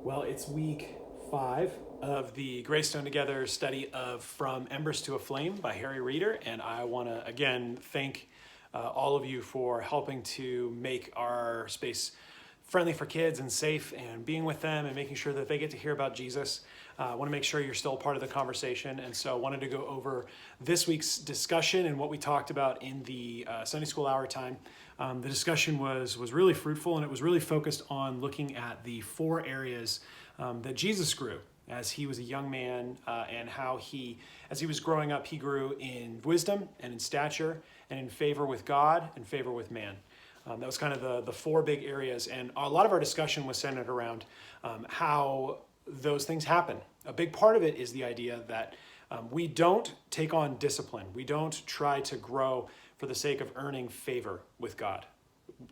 Well, it's week 5 of the Graystone Together study of From Embers to a Flame by Harry Reeder. And I want to again thank all of you for helping to make our space friendly for kids and safe and being with them and making sure that they get to hear about Jesus. I want to make sure you're still part of the conversation. And so I wanted to go over this week's discussion and what we talked about in the Sunday school hour time. The discussion was really fruitful, and it was really focused on looking at the 4 areas that Jesus grew as he was a young man, and how as he was growing up, he grew in wisdom and in stature and in favor with God and favor with man. That was kind of the 4 big areas, and a lot of our discussion was centered around how those things happen. A big part of it is the idea that we don't take on discipline. We don't try to grow for the sake of earning favor with God,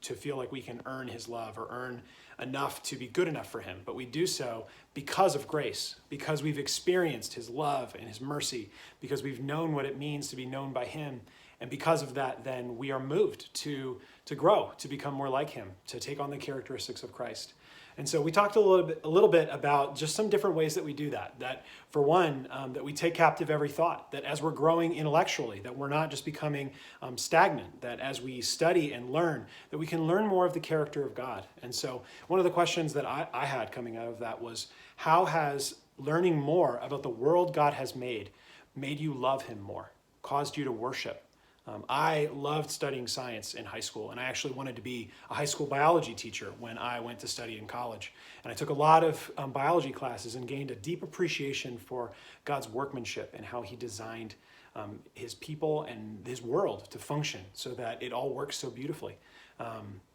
to feel like we can earn his love or earn enough to be good enough for him. But we do so because of grace, because we've experienced his love and his mercy, because we've known what it means to be known by him. And because of that, then we are moved to grow, to become more like him, to take on the characteristics of Christ. And so we talked a little bit about just some different ways that we do that. That for one, that we take captive every thought, that as we're growing intellectually, that we're not just becoming stagnant, that as we study and learn, that we can learn more of the character of God. And so one of the questions that I had coming out of that was, how has learning more about the world God has made you love him more, caused you to worship? I loved studying science in high school, and I actually wanted to be a high school biology teacher when I went to study in college. And I took a lot of biology classes and gained a deep appreciation for God's workmanship and how he designed his people and his world to function so that it all works so beautifully.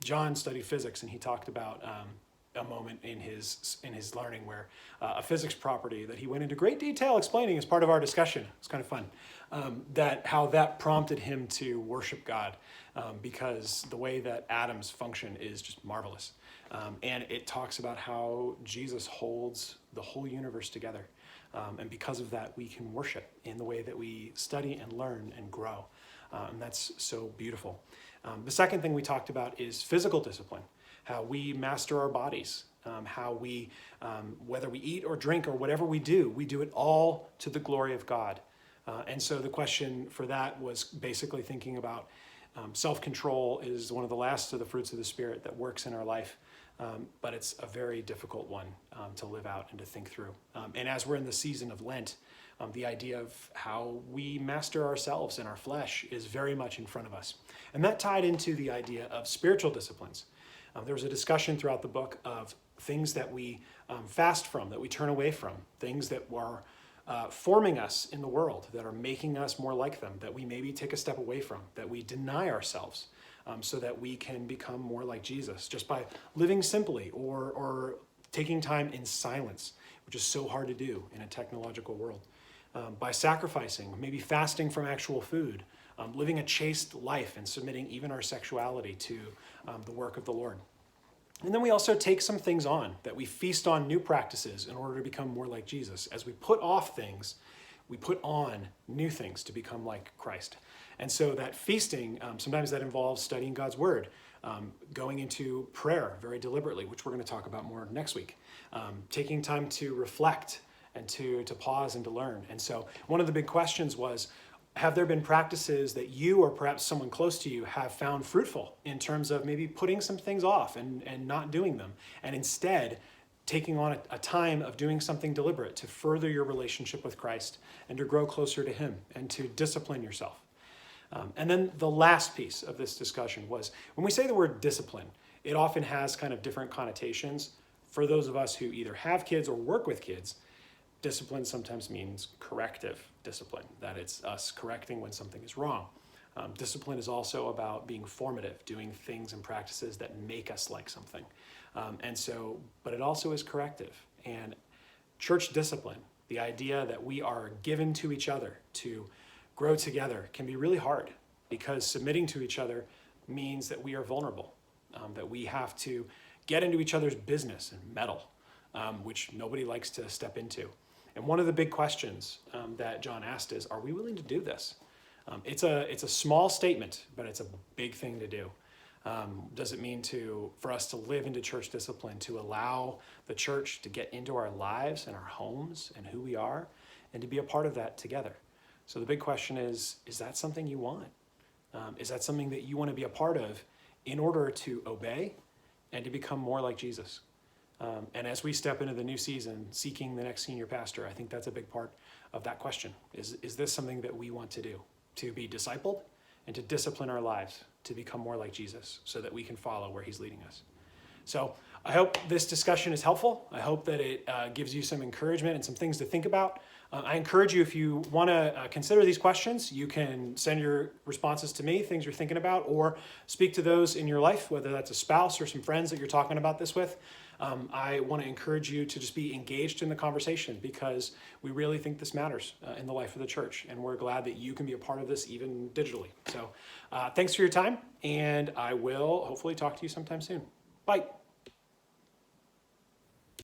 John studied physics, and he talked about a moment in his learning where a physics property that he went into great detail explaining as part of our discussion. It was kind of fun. How that prompted him to worship God, because the way that atoms function is just marvelous. And it talks about how Jesus holds the whole universe together. And because of that, we can worship in the way that we study and learn and grow. And that's so beautiful. The second thing we talked about is physical discipline, how we master our bodies, how we, whether we eat or drink or whatever we do it all to the glory of God. And so the question for that was basically thinking about self-control is one of the last of the fruits of the Spirit that works in our life, but it's a very difficult one to live out and to think through. And as we're in the season of Lent, the idea of how we master ourselves and our flesh is very much in front of us. And that tied into the idea of spiritual disciplines. There was a discussion throughout the book of things that we fast from, that we turn away from, things that were forming us in the world, that are making us more like them, that we maybe take a step away from, that we deny ourselves, so that we can become more like Jesus just by living simply or taking time in silence, which is so hard to do in a technological world, by sacrificing, maybe fasting from actual food, living a chaste life and submitting even our sexuality to the work of the Lord. And then we also take some things on, that we feast on new practices in order to become more like Jesus. As we put off things, we put on new things to become like Christ. And so that feasting, sometimes that involves studying God's word, going into prayer very deliberately, which we're going to talk about more next week, taking time to reflect and to pause and to learn. And so one of the big questions was, have there been practices that you or perhaps someone close to you have found fruitful in terms of maybe putting some things off and not doing them, and instead taking on a time of doing something deliberate to further your relationship with Christ and to grow closer to him and to discipline yourself? And then the last piece of this discussion was, when we say the word discipline, it often has kind of different connotations. For those of us who either have kids or work with kids, discipline sometimes means corrective discipline, that it's us correcting when something is wrong. Discipline is also about being formative, doing things and practices that make us like something. But it also is corrective. And church discipline, the idea that we are given to each other to grow together, can be really hard, because submitting to each other means that we are vulnerable, that we have to get into each other's business and meddle, which nobody likes to step into. And one of the big questions that John asked is, are we willing to do this? It's a small statement, but it's a big thing to do. Does it mean for us to live into church discipline, to allow the church to get into our lives and our homes and who we are, and to be a part of that together? So the big question is that something you want? Is that something that you want to be a part of in order to obey and to become more like Jesus? And as we step into the new season, seeking the next senior pastor, I think that's a big part of that question. Is this something that we want to do? To be discipled and to discipline our lives to become more like Jesus so that we can follow where he's leading us. So I hope this discussion is helpful. I hope that it gives you some encouragement and some things to think about. I encourage you, if you want to consider these questions, you can send your responses to me, things you're thinking about, or speak to those in your life, whether that's a spouse or some friends that you're talking about this with. I want to encourage you to just be engaged in the conversation because we really think this matters in the life of the church, and we're glad that you can be a part of this even digitally. So thanks for your time, and I will hopefully talk to you sometime soon. Bye.